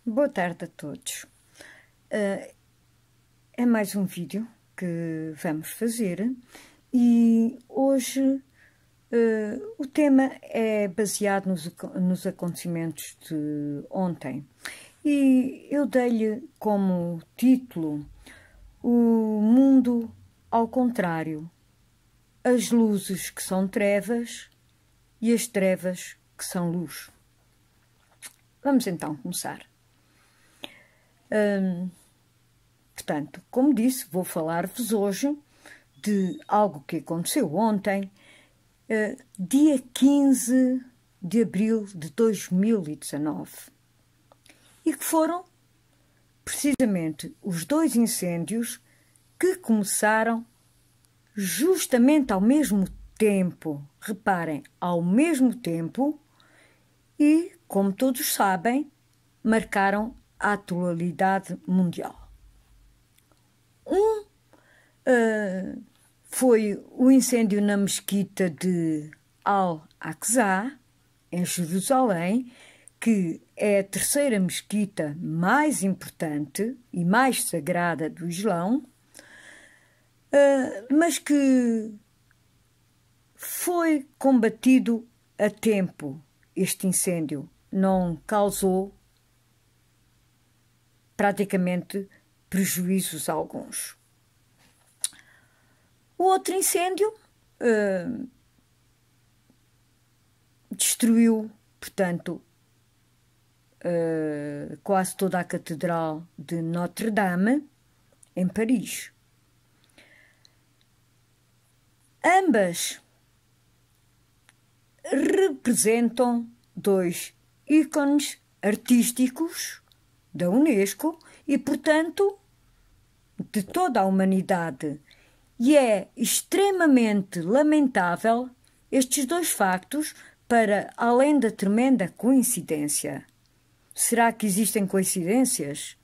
Boa tarde a todos. É mais um vídeo que vamos fazer e hoje o tema é baseado nos acontecimentos de ontem e eu dei-lhe como título O Mundo ao Contrário, as luzes que são trevas e as trevas que são luz. Vamos então começar. Portanto, como disse, vou falar-vos hoje de algo que aconteceu ontem, dia 15 de abril de 2019, e que foram precisamente os dois incêndios que começaram justamente ao mesmo tempo, reparem, ao mesmo tempo, e, como todos sabem, marcaram a atualidade mundial. Foi o incêndio na mesquita de Al-Aqsa, em Jerusalém, que é a terceira mesquita mais importante e mais sagrada do Islão, mas que foi combatido a tempo. Este incêndio não causou praticamente prejuízos alguns. O outro incêndio destruiu, portanto, quase toda a Catedral de Notre-Dame, em Paris. Ambas representam dois ícones artísticos da Unesco e, portanto, de toda a humanidade. E é extremamente lamentável estes dois factos, para além da tremenda coincidência. Será que existem coincidências?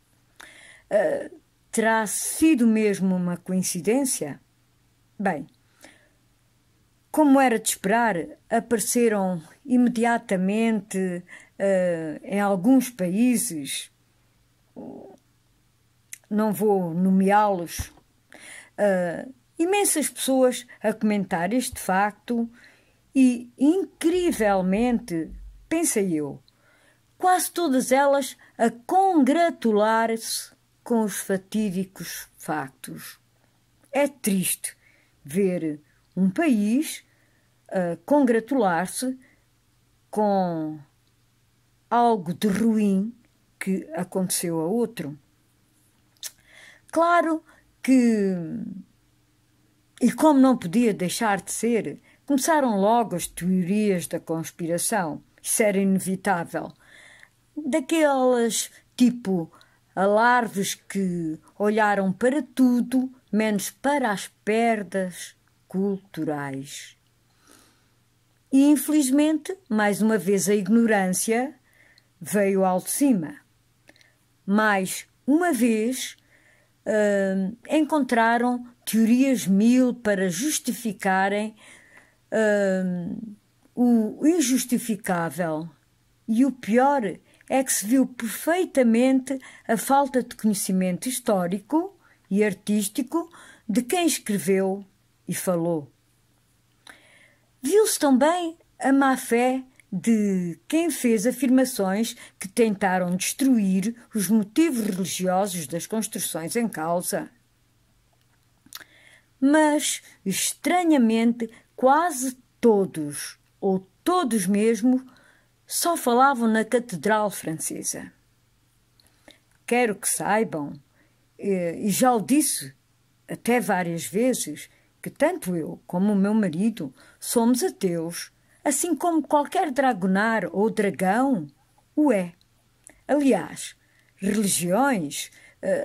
Terá sido mesmo uma coincidência? Bem, como era de esperar, apareceram imediatamente em alguns países, não vou nomeá-los, imensas pessoas a comentar este facto e, incrivelmente, pensei eu, quase todas elas a congratular-se com os fatídicos factos. É triste ver um país congratular-se com algo de ruim que aconteceu a outro. Claro que, e como não podia deixar de ser, começaram logo as teorias da conspiração. Isso era inevitável. Daquelas tipo alarves que olharam para tudo menos para as perdas culturais. E, infelizmente, mais uma vez a ignorância veio ao de cima. Mais uma vez encontraram teorias mil para justificarem o injustificável. E o pior é que se viu perfeitamente a falta de conhecimento histórico e artístico de quem escreveu e falou. Viu-se também a má-fé de quem fez afirmações que tentaram destruir os motivos religiosos das construções em causa. Mas, estranhamente, quase todos, ou todos mesmo, só falavam na Catedral Francesa. Quero que saibam, e já o disse até várias vezes, que tanto eu como o meu marido somos ateus, assim como qualquer dragonar ou dragão o é. Aliás, religiões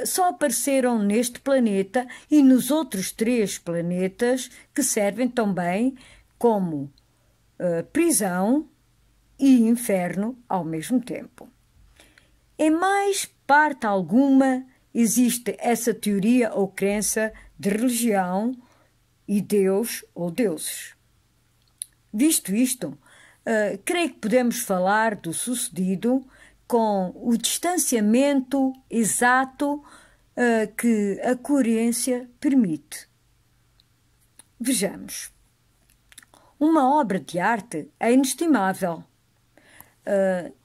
só apareceram neste planeta e nos outros 3 planetas que servem também como prisão e inferno ao mesmo tempo. Em mais parte alguma existe essa teoria ou crença de religião e Deus ou deuses. Visto isto, creio que podemos falar do sucedido com o distanciamento exato que a coerência permite. Vejamos. Uma obra de arte é inestimável.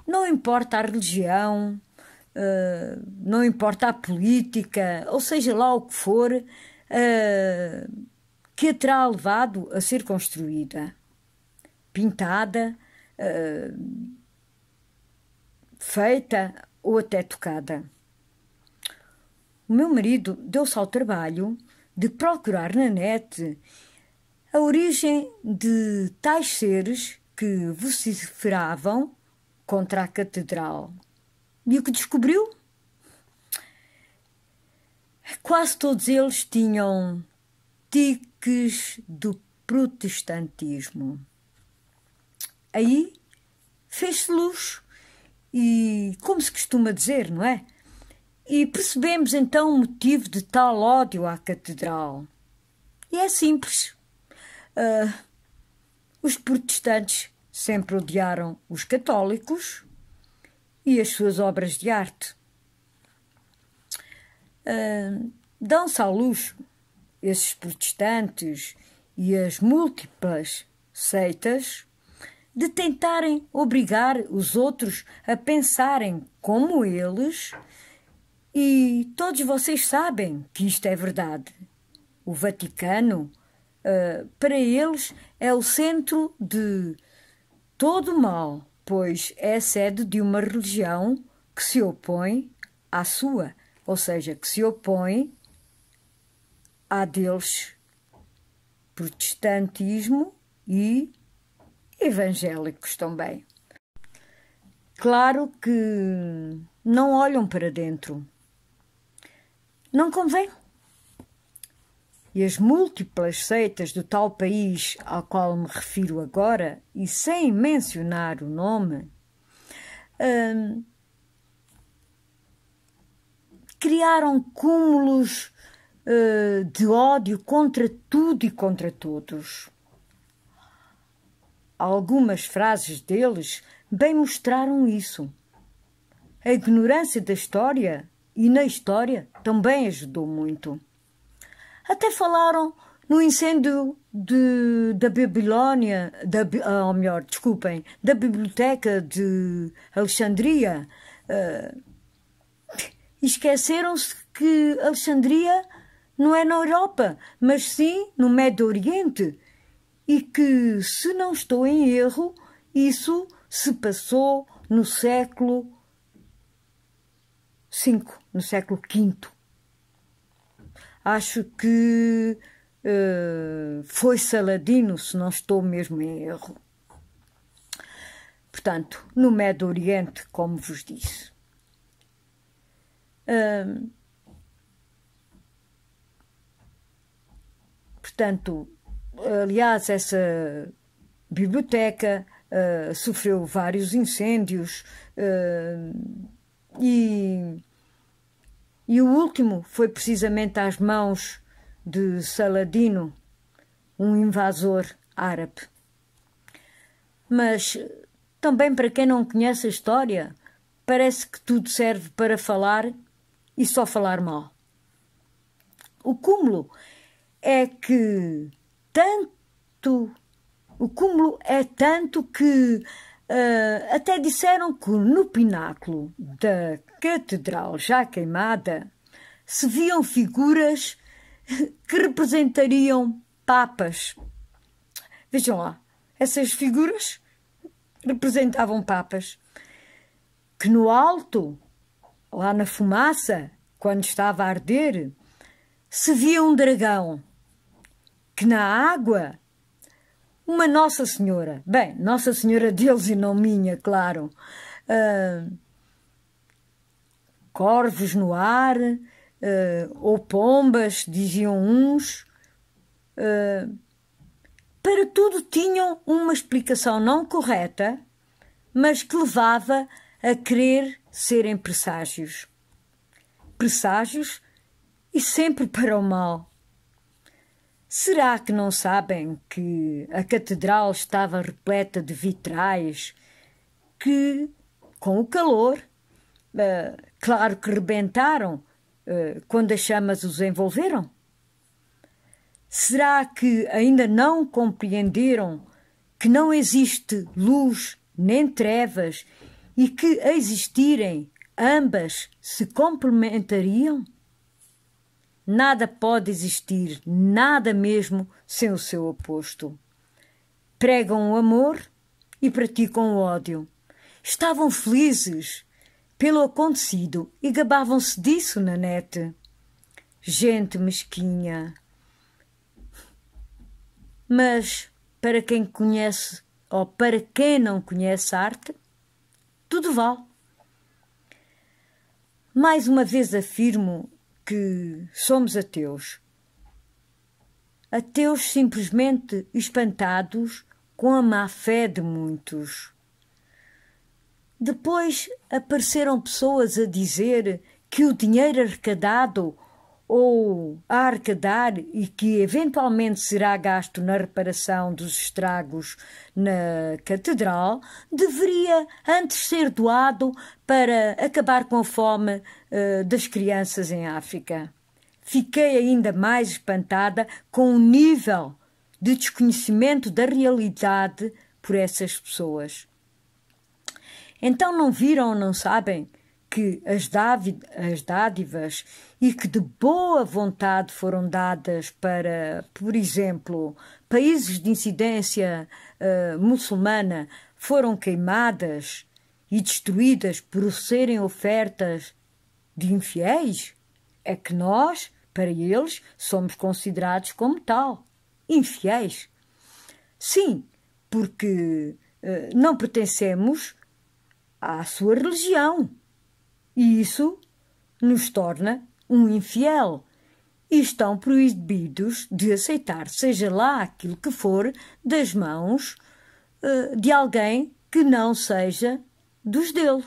Não importa a religião, não importa a política, ou seja lá o que for, que a terá levado a ser construída, pintada, feita ou até tocada. O meu marido deu-se ao trabalho de procurar na net a origem de tais seres que vociferavam contra a catedral. E o que descobriu? Quase todos eles tinham tiques do protestantismo. Aí fez-se luz e, como se costuma dizer, não é? E percebemos então o motivo de tal ódio à catedral. E é simples. Os protestantes sempre odiaram os católicos e as suas obras de arte. Dão-se ao luxo, esses protestantes e as múltiplas seitas, de tentarem obrigar os outros a pensarem como eles, e todos vocês sabem que isto é verdade. O Vaticano, para eles, é o centro de todo o mal, pois é a sede de uma religião que se opõe à sua, ou seja, que se opõe à deles, protestantismo e evangélicos também. Claro que não olham para dentro. Não convém. E as múltiplas seitas do tal país ao qual me refiro agora, e sem mencionar o nome, criaram cúmulos de ódio contra tudo e contra todos. Algumas frases deles bem mostraram isso. A ignorância da história e na história também ajudou muito. Até falaram no incêndio da Babilónia, da Biblioteca de Alexandria. Esqueceram-se que Alexandria não é na Europa, mas sim no Médio Oriente. E que, se não estou em erro, isso se passou no século V, no século V. Acho que foi Saladino, se não estou mesmo em erro. Portanto, no Médio Oriente, como vos disse. Portanto, aliás, essa biblioteca sofreu vários incêndios e o último foi precisamente às mãos de Saladino, um invasor árabe. Mas também, para quem não conhece a história, parece que tudo serve para falar e só falar mal. O cúmulo é tanto que até disseram que no pináculo da catedral já queimada se viam figuras que representariam papas. Vejam lá, essas figuras representavam papas. Que no alto, lá na fumaça, quando estava a arder, se via um dragão. Que na água, uma Nossa Senhora. Bem, Nossa Senhora deles e não minha, claro. Corvos no ar, ou pombas, diziam uns. Para tudo tinham uma explicação não correta, mas que levava a querer serem presságios. Presságios e sempre para o mal. Será que não sabem que a catedral estava repleta de vitrais que, com o calor, Claro que rebentaram quando as chamas os envolveram. Será que ainda não compreenderam que não existe luz nem trevas e que, a existirem, ambas se complementariam? Nada pode existir, nada mesmo, sem o seu oposto. Pregam o amor e praticam o ódio. Estavam felizes pelo acontecido e gabavam-se disso na net. Gente mesquinha. Mas para quem conhece ou para quem não conhece arte, tudo vale. Mais uma vez afirmo que somos ateus. Ateus simplesmente espantados com a má-fé de muitos. Depois apareceram pessoas a dizer que o dinheiro arrecadado ou a arrecadar e que eventualmente será gasto na reparação dos estragos na catedral deveria antes ser doado para acabar com a fome das crianças em África. Fiquei ainda mais espantada com o nível de desconhecimento da realidade por essas pessoas. Então não viram ou não sabem que as dádivas e que de boa vontade foram dadas para, por exemplo, países de incidência muçulmana foram queimadas e destruídas por serem ofertas de infiéis? É que nós, para eles, somos considerados como tal, infiéis. Sim, porque não pertencemos à sua religião. E isso nos torna um infiel e estão proibidos de aceitar, seja lá aquilo que for, das mãos de alguém que não seja dos deles.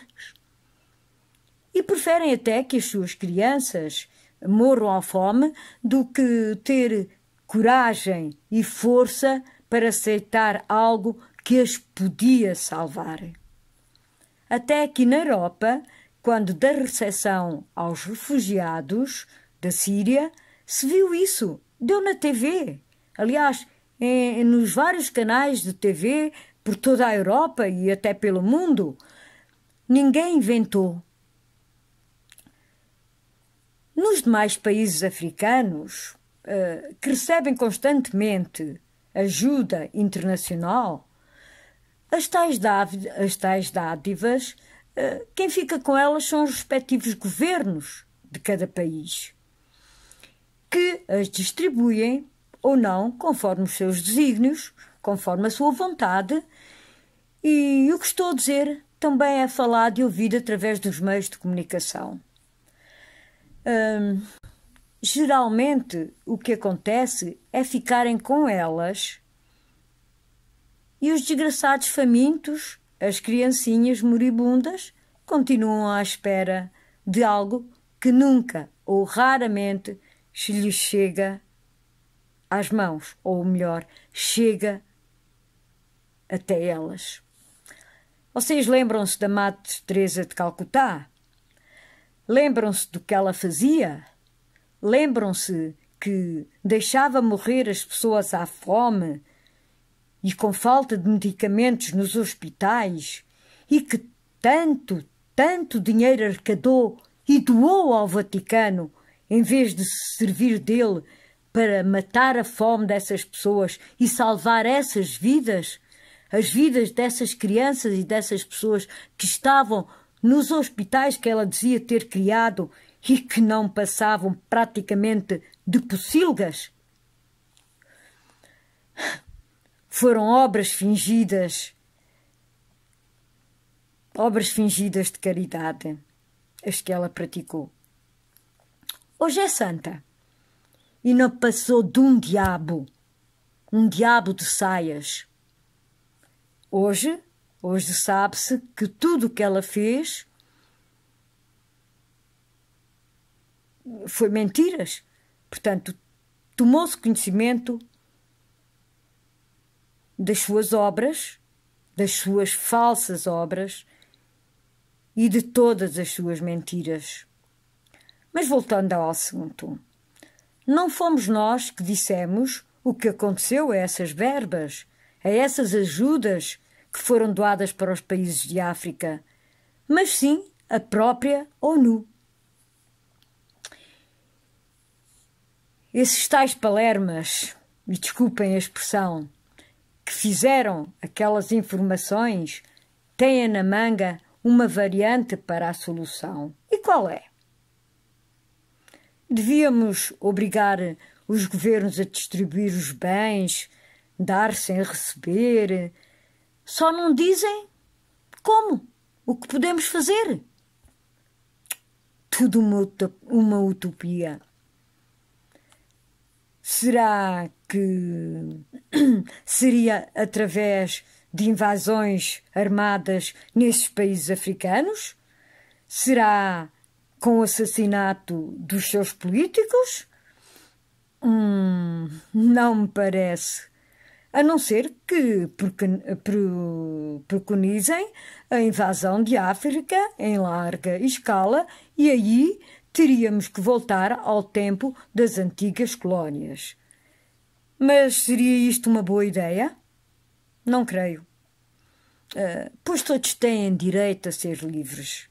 E preferem até que as suas crianças morram à fome do que ter coragem e força para aceitar algo que as podia salvar. Até aqui na Europa, quando da recepção aos refugiados da Síria, se viu isso, deu na TV. Aliás, nos vários canais de TV por toda a Europa e até pelo mundo, ninguém inventou. Nos demais países africanos, que recebem constantemente ajuda internacional, as tais dádivas, quem fica com elas são os respectivos governos de cada país, que as distribuem ou não conforme os seus desígnios, conforme a sua vontade, e o que estou a dizer também é falado e ouvido através dos meios de comunicação. Geralmente o que acontece é ficarem com elas e os desgraçados famintos, as criancinhas moribundas, continuam à espera de algo que nunca ou raramente se lhes chega às mãos, ou melhor, chega até elas. Vocês lembram-se da Madre Teresa de Calcutá? Lembram-se do que ela fazia? Lembram-se que deixava morrer as pessoas à fome e com falta de medicamentos nos hospitais e que tanto dinheiro arrecadou e doou ao Vaticano em vez de se servir dele para matar a fome dessas pessoas e salvar essas vidas, as vidas dessas crianças e dessas pessoas que estavam nos hospitais que ela dizia ter criado e que não passavam praticamente de pocilgas? Foram obras fingidas de caridade, as que ela praticou. Hoje é santa e não passou de um diabo de saias. Hoje sabe-se que tudo o que ela fez foi mentiras. Portanto, tomou-se conhecimento das suas obras, das suas falsas obras, e de todas as suas mentiras. Mas voltando ao assunto, não fomos nós que dissemos o que aconteceu a essas verbas, a essas ajudas que foram doadas para os países de África, mas sim a própria ONU. Esses tais palermas, e desculpem a expressão, que fizeram aquelas informações, têm na manga uma variante para a solução. E qual é? Devíamos obrigar os governos a distribuir os bens, dar sem receber. Só não dizem como, o que podemos fazer. Tudo uma utopia. Será que seria através de invasões armadas nesses países africanos? Será com o assassinato dos seus políticos? Não me parece. A não ser que preconizem a invasão de África em larga escala e aí teríamos que voltar ao tempo das antigas colónias. Mas seria isto uma boa ideia? Não creio. Pois todos têm direito a ser livres.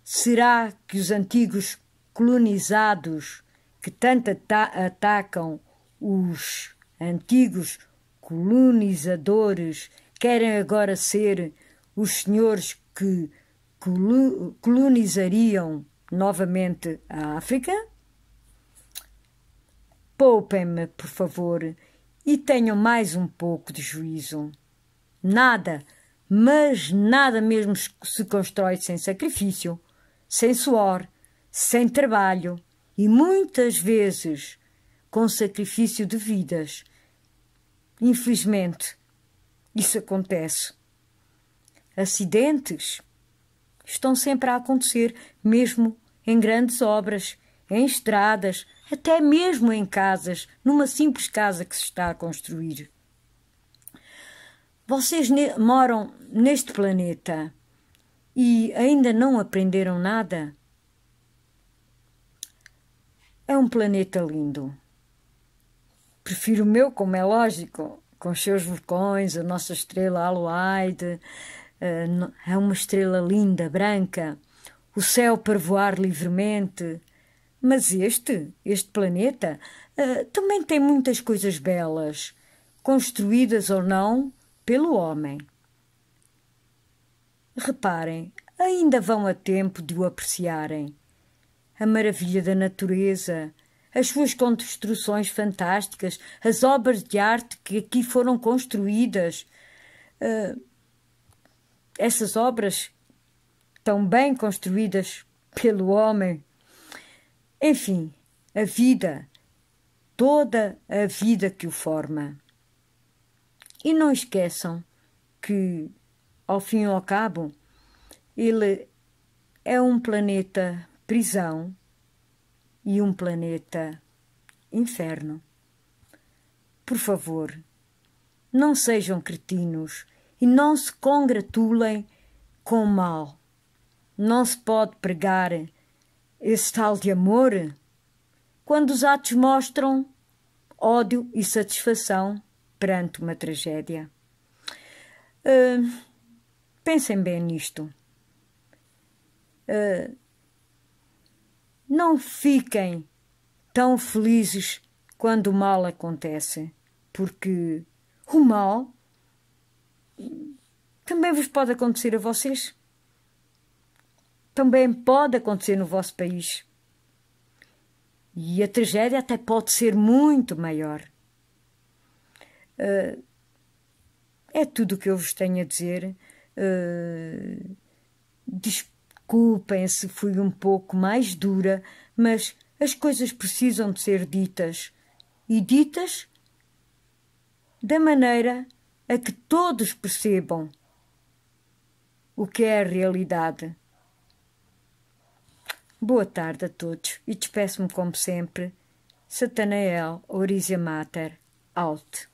Será que os antigos colonizados que tanto atacam os antigos colonizadores querem agora ser os senhores que colonizariam novamente a África? Poupem-me, por favor, e tenham mais um pouco de juízo. Nada, mas nada mesmo se constrói sem sacrifício, sem suor, sem trabalho e muitas vezes com sacrifício de vidas. Infelizmente, isso acontece. Acidentes estão sempre a acontecer, mesmo em grandes obras, em estradas, até mesmo em casas, numa simples casa que se está a construir. Vocês moram neste planeta e ainda não aprenderam nada? É um planeta lindo. Prefiro o meu, como é lógico, com os seus vulcões, a nossa estrela Aloide. É uma estrela linda, branca, o céu para voar livremente. Mas este planeta, também tem muitas coisas belas, construídas ou não pelo homem. Reparem, ainda vão a tempo de o apreciarem. A maravilha da natureza, as suas construções fantásticas, as obras de arte que aqui foram construídas. Essas obras tão bem construídas pelo homem. Enfim, a vida, toda a vida que o forma. E não esqueçam que, ao fim e ao cabo, ele é um planeta prisão e um planeta inferno. Por favor, não sejam cretinos e não se congratulem com o mal. Não se pode pregar esse tal de amor quando os atos mostram ódio e satisfação perante uma tragédia. Pensem bem nisto. Não fiquem tão felizes quando o mal acontece, porque o mal também vos pode acontecer a vocês. Também pode acontecer no vosso país. E a tragédia até pode ser muito maior. É tudo o que eu vos tenho a dizer. Desculpem se fui um pouco mais dura, mas as coisas precisam de ser ditas. E ditas da maneira a que todos percebam o que é a realidade. Boa tarde a todos e despeço-me como sempre. Satanael Orizia Mater, out.